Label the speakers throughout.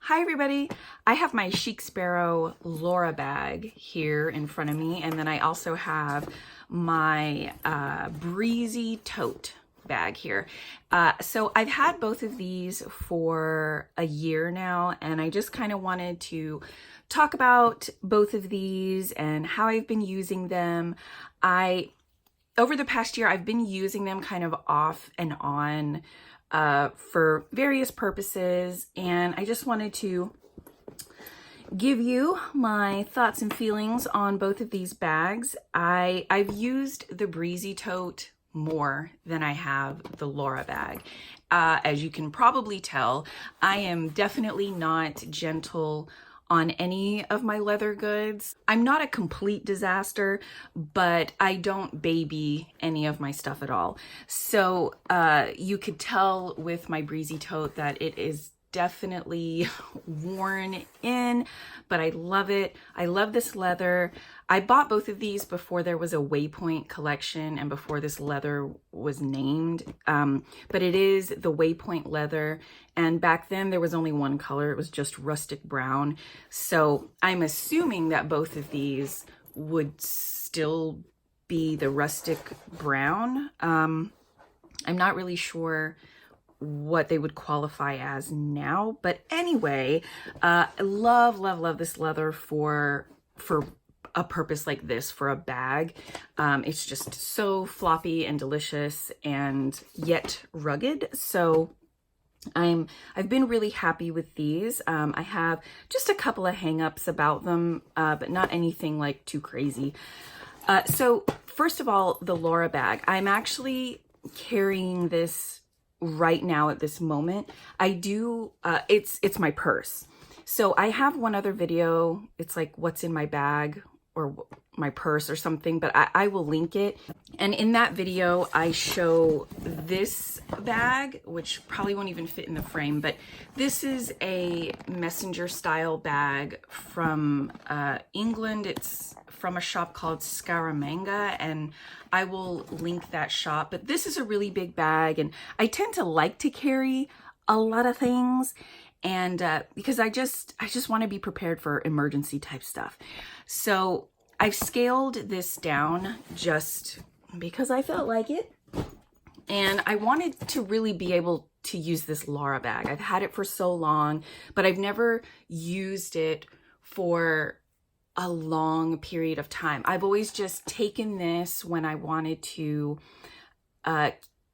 Speaker 1: Hi everybody, I have my Chic Sparrow Lara bag here in front of me, and then I also have my Breezy Tote bag here. So I've had both of these for a year now, and I just kind of wanted to talk about both of these and how I've been using them. Over the past year, I've been using them kind of off and on for various purposes, and I just wanted to give you my thoughts and feelings on both of these bags. I've used the Breezy Tote more than I have the Lara bag. As you can probably tell, I am definitely not gentle on any of my leather goods. I'm not a complete disaster, but I don't baby any of my stuff at all. So you could tell with my Breezy Tote that it is definitely worn in, but I love it. I love this leather. I bought both of these before there was a Waypoint collection and before this leather was named, but it is the Waypoint leather, and back then there was only one color. It was just rustic brown. So I'm assuming that both of these would still be the rustic brown. I'm not really sure what they would qualify as now, but anyway, I love this leather for a purpose like this, for a bag. It's just so floppy and delicious and yet rugged. So I've been really happy with these. I have just a couple of hang-ups about them, but not anything like too crazy. So first of all, the Lara bag. I'm actually carrying this right now at this moment. It's my purse. So I have one other video. It's like what's in my bag or my purse or something, but I will link it. And in that video, I show this bag, which probably won't even fit in the frame, but this is a messenger style bag from England. It's from a shop called Scaramanga, and I will link that shop. But this is a really big bag, and I tend to like to carry a lot of things, and because I just want to be prepared for emergency type stuff. So I've scaled this down just because I felt like it, and I wanted to really be able to use this Lara bag. I've had it for so long, but I've never used it for a long period of time. I've always just taken this when I wanted to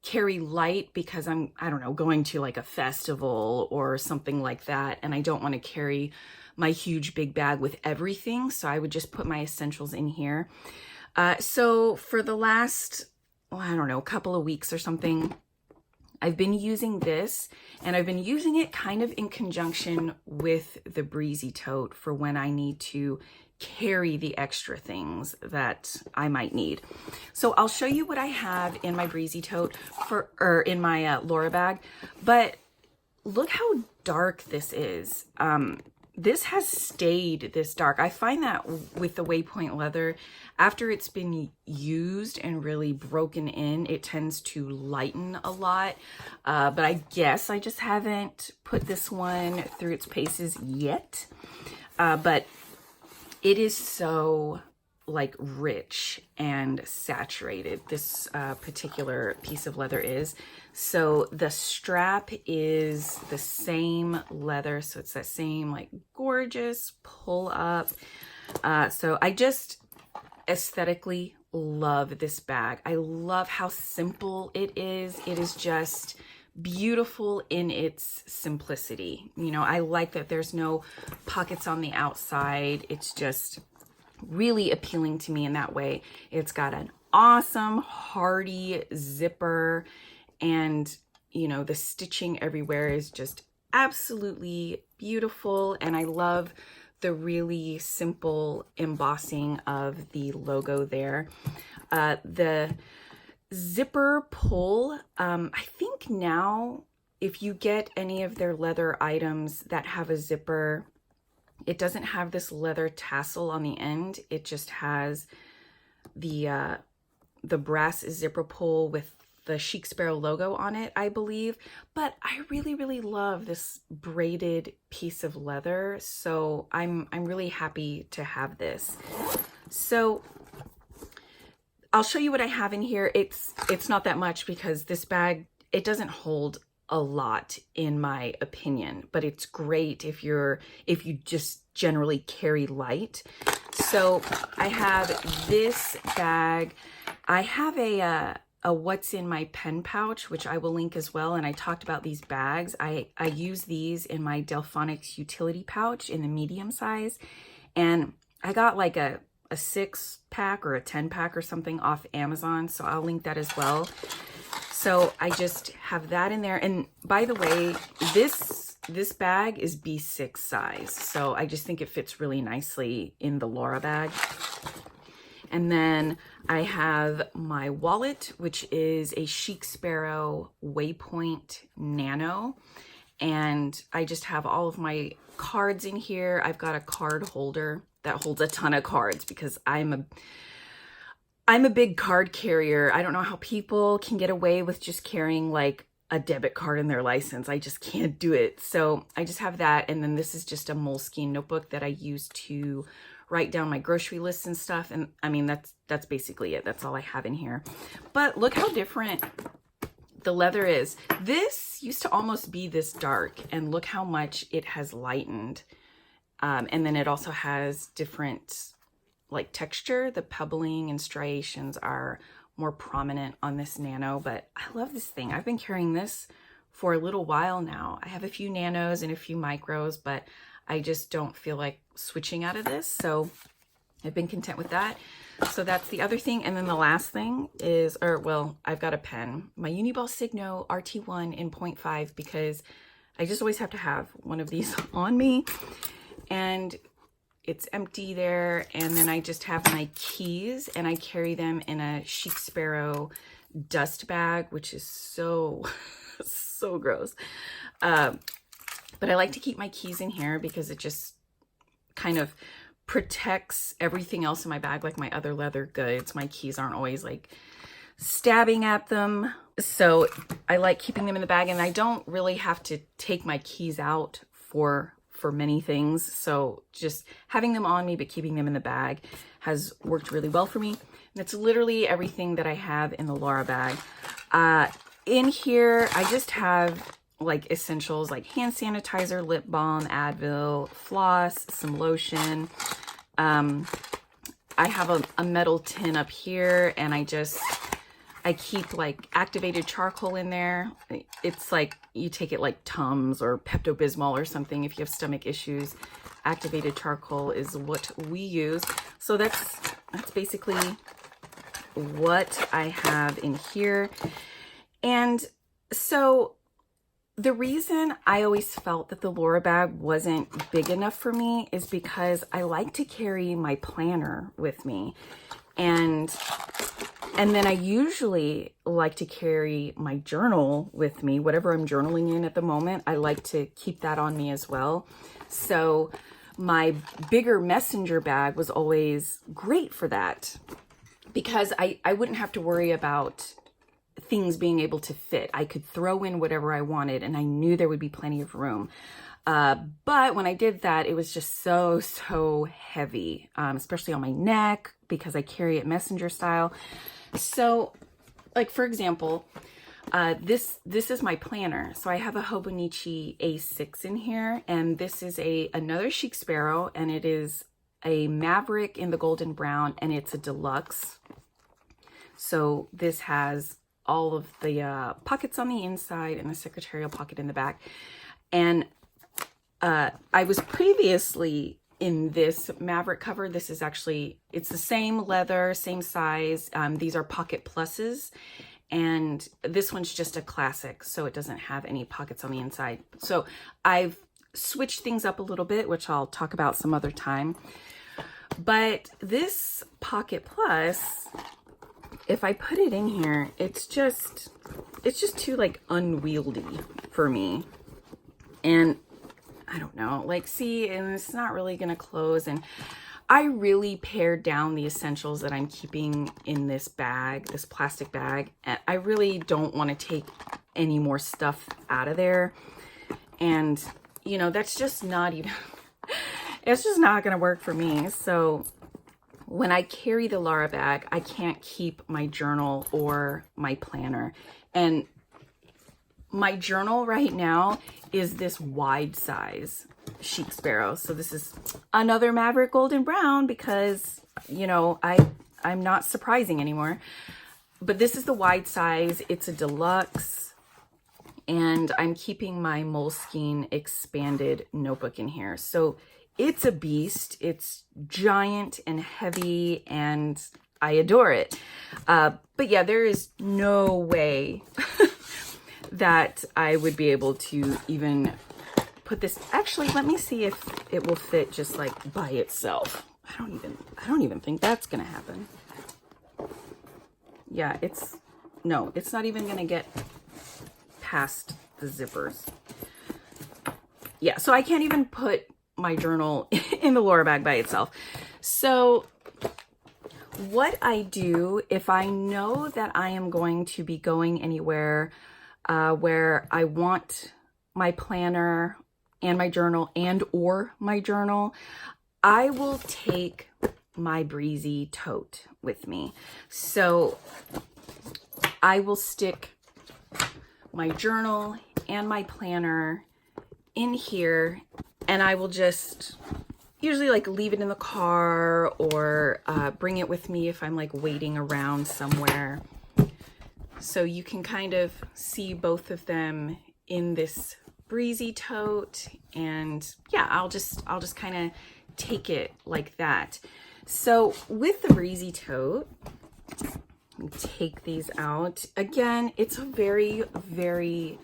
Speaker 1: carry light because I don't know, going to like a festival or something like that, and I don't want to carry my huge big bag with everything, so I would just put my essentials in here. So for the last, I don't know, couple of weeks or something, I've been using this, and I've been using it kind of in conjunction with the Breezy Tote for when I need to carry the extra things that I might need. So I'll show you what I have in my Breezy Tote or in my Lara bag, but look how dark this is. This has stayed this dark. I find that with the Waypoint leather, after it's been used and really broken in, it tends to lighten a lot. But I guess I just haven't put this one through its paces yet. But it is so like rich and saturated, this particular piece of leather is. So the strap is the same leather, so it's that same like gorgeous pull up. So I just aesthetically love this bag. I love how simple it is. It is just beautiful in its simplicity. You know, I like that there's no pockets on the outside. It's just really appealing to me in that way. It's got an awesome hardy zipper, and you know, the stitching everywhere is just absolutely beautiful, and I love the really simple embossing of the logo there. The zipper pull, I think now if you get any of their leather items that have a zipper, it doesn't have this leather tassel on the end. It just has the brass zipper pull with the Chic Sparrow logo on it, I believe. But I really, really love this braided piece of leather. So I'm really happy to have this. So I'll show you what I have in here. It's not that much because this bag, it doesn't hold a lot in my opinion, but it's great if you just generally carry light. So I have this bag. I have a what's in my pen pouch, which I will link as well. And I talked about these bags. I use these in my Delfonics utility pouch in the medium size. And I got like a 6-pack or a 10-pack or something off Amazon. So I'll link that as well. So I just have that in there. And by the way, this bag is B6 size. So I just think it fits really nicely in the Lara bag. And then I have my wallet, which is a Chic Sparrow Waypoint Nano. And I just have all of my cards in here. I've got a card holder that holds a ton of cards because I'm a big card carrier. I don't know how people can get away with just carrying like a debit card in their license. I just can't do it. So I just have that. And then this is just a Moleskine notebook that I use to write down my grocery lists and stuff. And I mean, that's basically it. That's all I have in here. But look how different the leather is. This used to almost be this dark, and look how much it has lightened. And then it also has different like texture. The pebbling and striations are more prominent on this Nano, but I love this thing. I've been carrying this for a little while now. I have a few Nanos and a few Micros, but I just don't feel like switching out of this. So I've been content with that. So that's the other thing. And then the last thing is, I've got a pen, my Uniball Signo RT1 in 0.5, because I just always have to have one of these on me. And it's empty there. And then I just have my keys, and I carry them in a Chic Sparrow dust bag, which is so, so gross. But I like to keep my keys in here because it just kind of protects everything else in my bag, like my other leather goods. My keys aren't always like stabbing at them. So I like keeping them in the bag, and I don't really have to take my keys out for many things. So just having them on me, but keeping them in the bag has worked really well for me. And it's literally everything that I have in the Lara bag. In here, I just have like essentials like hand sanitizer, lip balm, Advil, floss, some lotion. I have a metal tin up here, and I keep like activated charcoal in there. It's like you take it like Tums or Pepto-Bismol or something if you have stomach issues. Activated charcoal is what we use. So that's basically what I have in here. And so the reason I always felt that the Lara bag wasn't big enough for me is because I like to carry my planner with me. And then I usually like to carry my journal with me, whatever I'm journaling in at the moment. I like to keep that on me as well. So my bigger messenger bag was always great for that, because I wouldn't have to worry about things being able to fit. I could throw in whatever I wanted, and I knew there would be plenty of room. But when I did that, it was just so heavy, especially on my neck, because I carry it messenger style. So like, for example, this is my planner. So I have a Hobonichi A6 in here, and this is another Chic Sparrow, and it is a Maverick in the golden brown, and it's a deluxe. So this has all of the pockets on the inside and the secretarial pocket in the back. And I was previously in this Maverick cover. This is actually, it's the same leather, same size. These are pocket pluses, and this one's just a classic, so it doesn't have any pockets on the inside. So I've switched things up a little bit, which I'll talk about some other time. But this pocket plus, if I put it in here, it's just too like unwieldy for me. And I don't know, like, see, and it's not really gonna close. And I really pared down the essentials that I'm keeping in this bag, this plastic bag. And I really don't want to take any more stuff out of there. And, you know, that's just not even, it's just not going to work for me. So when I carry the Lara bag, I can't keep my journal or my planner. And my journal right now is this wide size Chic Sparrow. So this is another Maverick Golden Brown because, you know, I'm not surprising anymore. But this is the wide size. It's a deluxe. And I'm keeping my Moleskine expanded notebook in here. So it's a beast. It's giant and heavy and I adore it. But yeah, there is no way that I would be able to even put this. Actually, let me see if it will fit just like by itself. I don't even think that's gonna happen. Yeah, it's not even gonna get past the zippers. Yeah, so I can't even put my journal in the Lara bag by itself. So what I do if I know that I am going to be going anywhere where I want my planner and my journal or my journal, I will take my Breezy Tote with me. So I will stick my journal and my planner in here, and I will just usually like leave it in the car or bring it with me if I'm like waiting around somewhere. So you can kind of see both of them in this Breezy Tote, and yeah, I'll just kind of take it like that. So with the Breezy Tote, let me take these out. Again, it's a very, very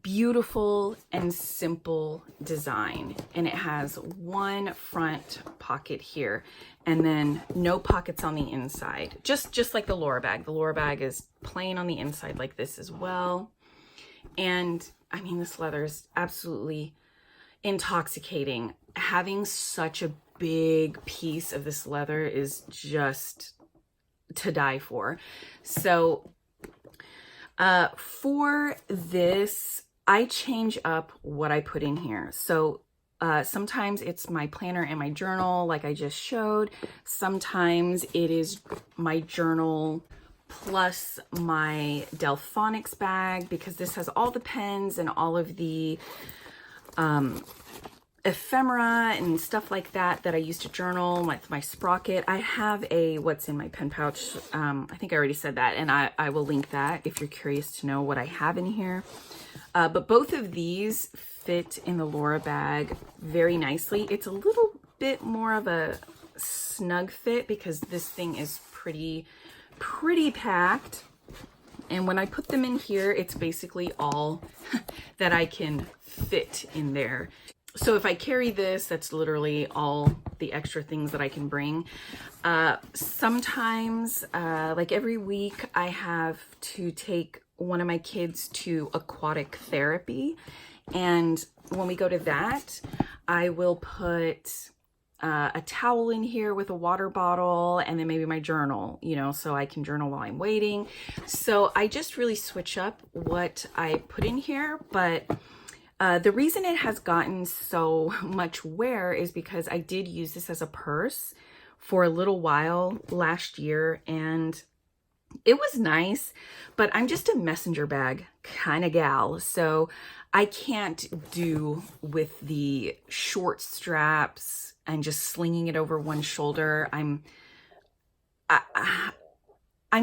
Speaker 1: beautiful and simple design, and it has one front pocket here and then no pockets on the inside, just like the Lara bag. The Lara bag is plain on the inside like this as well. And I mean, this leather is absolutely intoxicating. Having such a big piece of this leather is just to die for. So for this, I change up what I put in here. So sometimes it's my planner and my journal, like I just showed. Sometimes it is my journal plus my Delfonics bag, because this has all the pens and all of the ephemera and stuff like that I use to journal, like my sprocket. I have a what's in my pen pouch. I think I already said that, and I will link that if you're curious to know what I have in here. But both of these fit in the Lara bag very nicely. It's a little bit more of a snug fit because this thing is pretty packed. And when I put them in here, it's basically all that I can fit in there. So if I carry this, that's literally all the extra things that I can bring. Sometimes, like every week, I have to take one of my kids to aquatic therapy. And when we go to that, I will put a towel in here with a water bottle and then maybe my journal, you know, so I can journal while I'm waiting. So I just really switch up what I put in here. But the reason it has gotten so much wear is because I did use this as a purse for a little while last year, and it was nice, but I'm just a messenger bag kind of gal. So I can't do with the short straps and just slinging it over one shoulder. I'm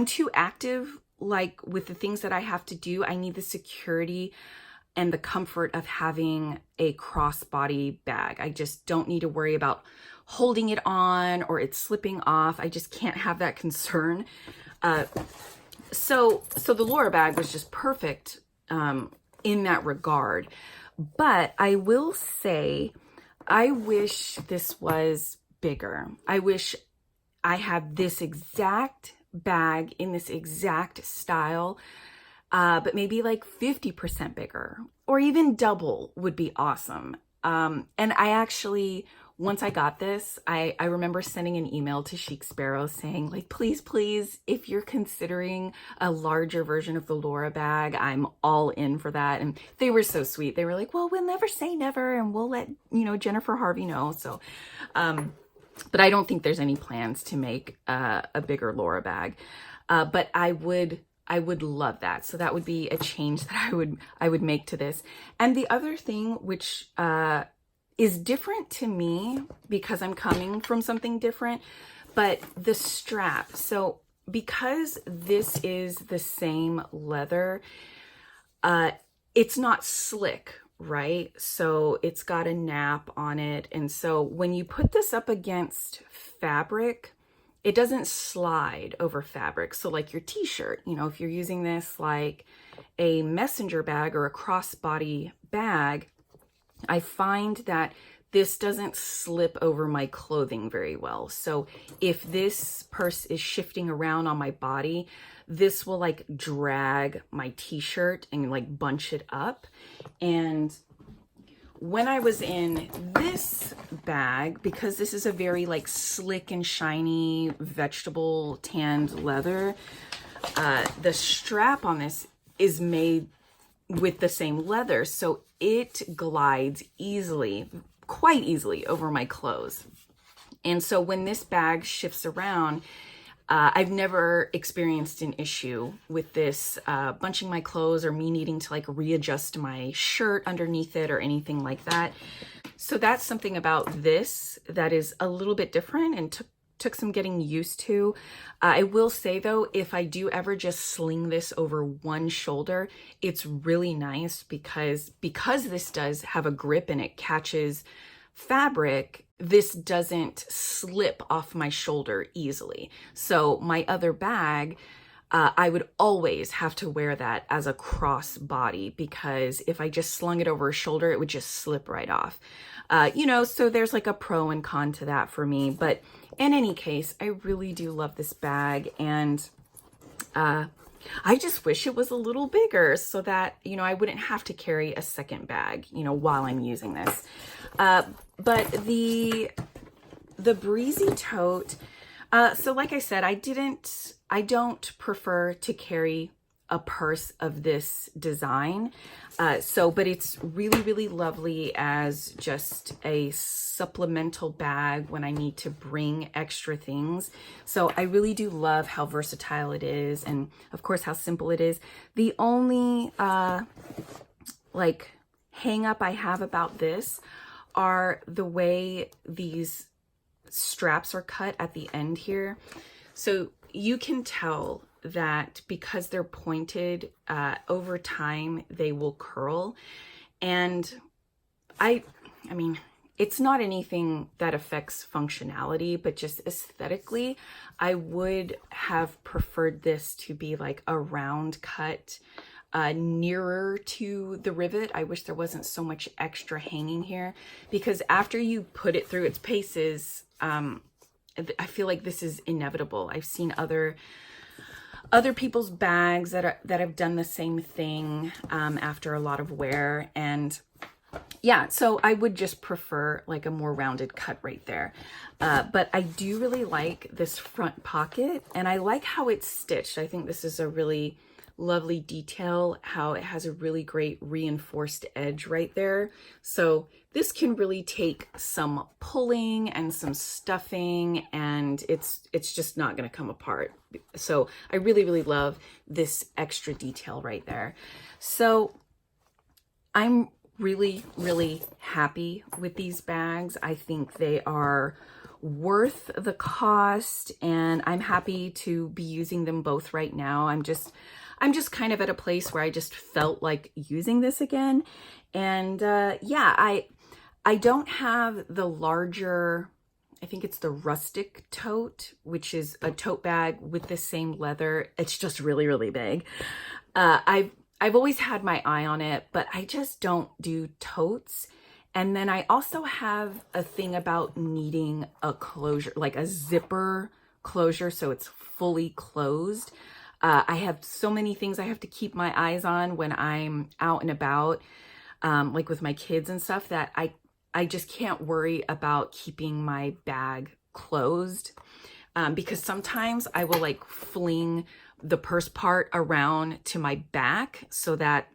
Speaker 1: too active, like with the things that I have to do. I need the security and the comfort of having a crossbody bag. I just don't need to worry about holding it on or it slipping off. I just can't have that concern. So the Lara bag was just perfect in that regard. But I will say, I wish this was bigger. I wish I had this exact bag in this exact style, but maybe like 50% bigger or even double would be awesome. And I actually once I got this, I remember sending an email to Chic Sparrow saying like, please, please, if you're considering a larger version of the Lara bag, I'm all in for that. And they were so sweet. They were like, well, we'll never say never, and we'll let, you know, Jennifer Harvey know. So, but I don't think there's any plans to make a bigger Lara bag. But I would love that. So that would be a change that I would make to this. And the other thing, which is different to me because I'm coming from something different, but the strap. So because this is the same leather, it's not slick, right? So it's got a nap on it. And so when you put this up against fabric, it doesn't slide over fabric. So like your t-shirt, you know, if you're using this like a messenger bag or a crossbody bag, I find that this doesn't slip over my clothing very well. So if this purse is shifting around on my body, this will like drag my t-shirt and like bunch it up. And when I was in this bag, because this is a very like slick and shiny vegetable tanned leather, the strap on this is made with the same leather, so it glides easily, quite easily over my clothes. And so when this bag shifts around, I've never experienced an issue with this bunching my clothes or me needing to like readjust my shirt underneath it or anything like that. So that's something about this that is a little bit different and took some getting used to. I will say though, if I do ever just sling this over one shoulder, it's really nice because this does have a grip and it catches fabric, this doesn't slip off my shoulder easily. So my other bag, I would always have to wear that as a cross body because if I just slung it over a shoulder, it would just slip right off. You know, so there's like a pro and con to that for me. But in any case, I really do love this bag. And I just wish it was a little bigger so that, you know, I wouldn't have to carry a second bag, you know, while I'm using this. But the Breezy Tote, so like I said, I don't prefer to carry a purse of this design. But it's really, really lovely as just a supplemental bag when I need to bring extra things. So I really do love how versatile it is and of course how simple it is. The only like hang up I have about this are the way these straps are cut at the end here. So you can tell that because they're pointed, over time they will curl. And I mean, it's not anything that affects functionality, but just aesthetically, I would have preferred this to be like a round cut, nearer to the rivet. I wish there wasn't so much extra hanging here because after you put it through its paces, I feel like this is inevitable. I've seen other people's bags that have done the same thing after a lot of wear. And yeah, so I would just prefer like a more rounded cut right there. But I do really like this front pocket and I like how it's stitched. I think this is a really lovely detail, how it has a really great reinforced edge right there. So this can really take some pulling and some stuffing and it's just not going to come apart. So I really, really love this extra detail right there. So I'm really, really happy with these bags. I think they are worth the cost and I'm happy to be using them both right now. I'm just kind of at a place where I just felt like using this again. And yeah, I don't have the larger, I think it's the rustic tote, which is a tote bag with the same leather. It's just really, really big. I've always had my eye on it, but I just don't do totes. And then I also have a thing about needing a closure, like a zipper closure, so it's fully closed. I have so many things I have to keep my eyes on when I'm out and about, like with my kids and stuff, that I I just can't worry about keeping my bag closed, because sometimes I will like fling the purse part around to my back so that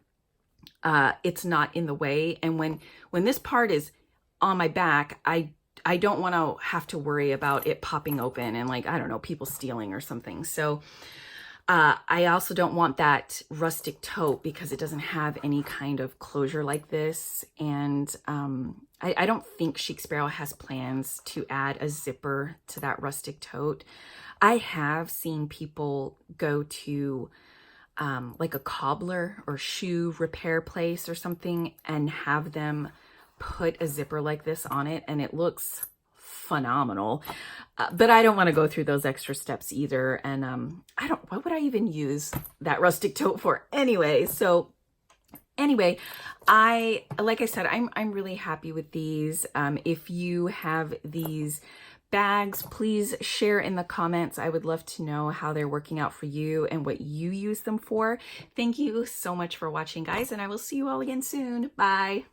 Speaker 1: it's not in the way. And when this part is on my back, I don't want to have to worry about it popping open and, like, I don't know, people stealing or something. So I also don't want that rustic tote because it doesn't have any kind of closure like this. And I don't think Chic Sparrow has plans to add a zipper to that rustic tote. I have seen people go to like a cobbler or shoe repair place or something and have them put a zipper like this on it, and it looks phenomenal. But I don't want to go through those extra steps either. And what would I even use that rustic tote for anyway? So anyway, like I said, I'm really happy with these. If you have these bags, please share in the comments. I would love to know how they're working out for you and what you use them for. Thank you so much for watching, guys, and I will see you all again soon. Bye.